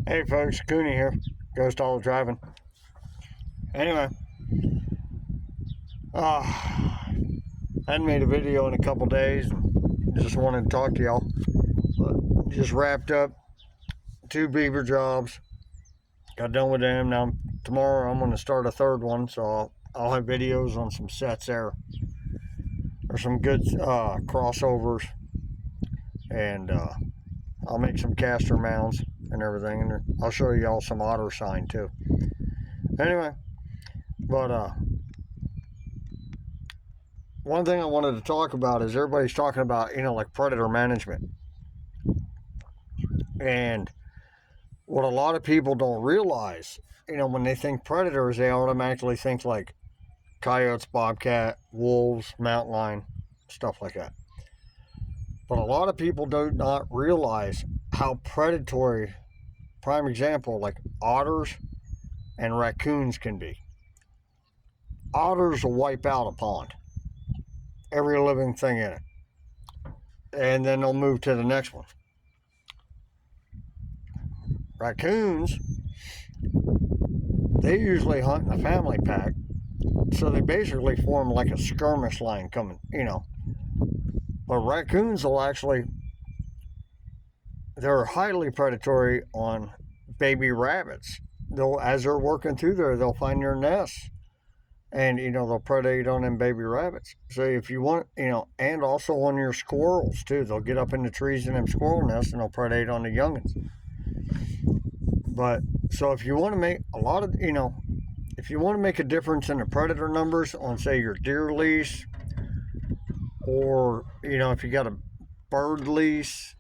Hey folks, Cooney here, Ghost All Driving. Anyway, hadn't made a video in a couple days. Just wanted to talk to y'all. But just wrapped up 2 beaver jobs. Got done with them. Now tomorrow I'm going to start a 3rd one, so I'll have videos on some sets there. There's some good crossovers, and I'll make some caster mounts and everything, and I'll show you all some otter sign too. Anyway, but one thing I wanted to talk about is everybody's talking about, like predator management. And what a lot of people don't realize, when they think predators, they automatically think like coyotes, bobcat, wolves, mountain lion, stuff like that. But a lot of people do not realize how predatory, prime example, like otters and raccoons can be. Otters will wipe out a pond, every living thing in it, and then they'll move to the next one. Raccoons, they usually hunt in a family pack, so they basically form like a skirmish line coming, But raccoons will they're highly predatory on baby rabbits. As they're working through there, they'll find their nests, and they'll predate on them baby rabbits. So if you want, and also on your squirrels too, they'll get up in the trees in them squirrel nests and they'll predate on the youngins. But so if you want to make if you want to make a difference in the predator numbers on, say, your deer lease, or if you got a bird lease,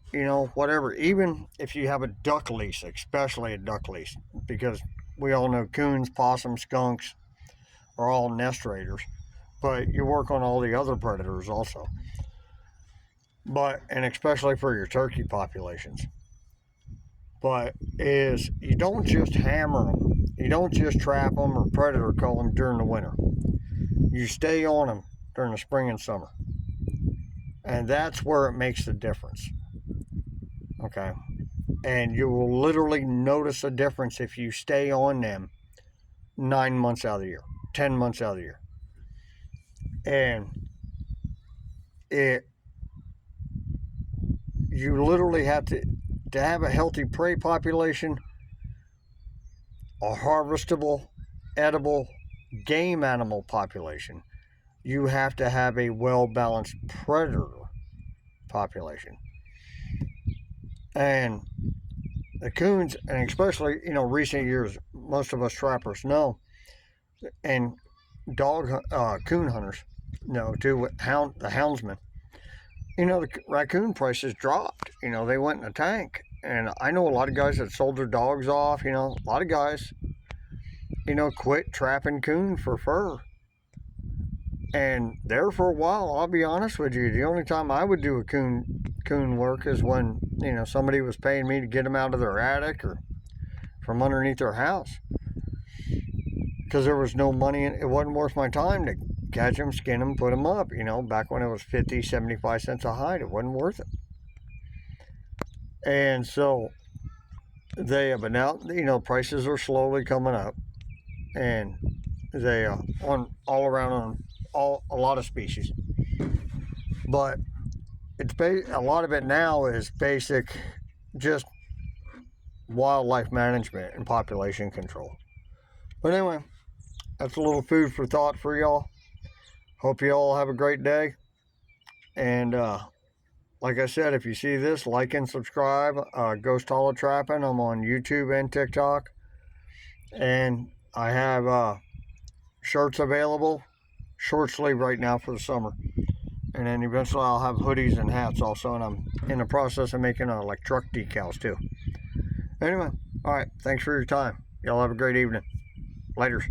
whatever, even if you have a duck lease, especially a duck lease, because we all know coons, possums, skunks are all nest raiders, but you work on all the other predators also. And especially for your turkey populations. But you don't just hammer them. You don't just trap them or predator cull them during the winter. You stay on them during the spring and summer. And that's where it makes the difference. Okay? And you will literally notice a difference if you stay on them 9 months out of the year, 10 months out of the year. And you literally have to have a healthy prey population, a harvestable, edible game animal population. You have to have a well-balanced predator population. And the coons, and especially, recent years, most of us trappers know, and coon hunters know too, the houndsmen, the raccoon prices dropped. They went in a tank. And I know a lot of guys that sold their dogs off. A lot of guys, quit trapping coon for fur. And there for a while, I'll be honest with you, the only time I would do a coon work is when, somebody was paying me to get them out of their attic or from underneath their house. Because there was no money, it wasn't worth my time to catch them, skin them, put them up. Back when it was 50, 75 cents a hide, it wasn't worth it. And so but now, prices are slowly coming up, and they on all around on a lot of species. But a lot of it now is basic, just wildlife management and population control. But anyway, that's a little food for thought for y'all. Hope you all have a great day. And like I said, if you see this, like and subscribe. Ghost Hollow Trapping. I'm on YouTube and TikTok. And I have shirts available. Short sleeve right now for the summer. And then eventually I'll have hoodies and hats also. And I'm in the process of making like truck decals too. Anyway, alright. Thanks for your time. Y'all have a great evening. Laters.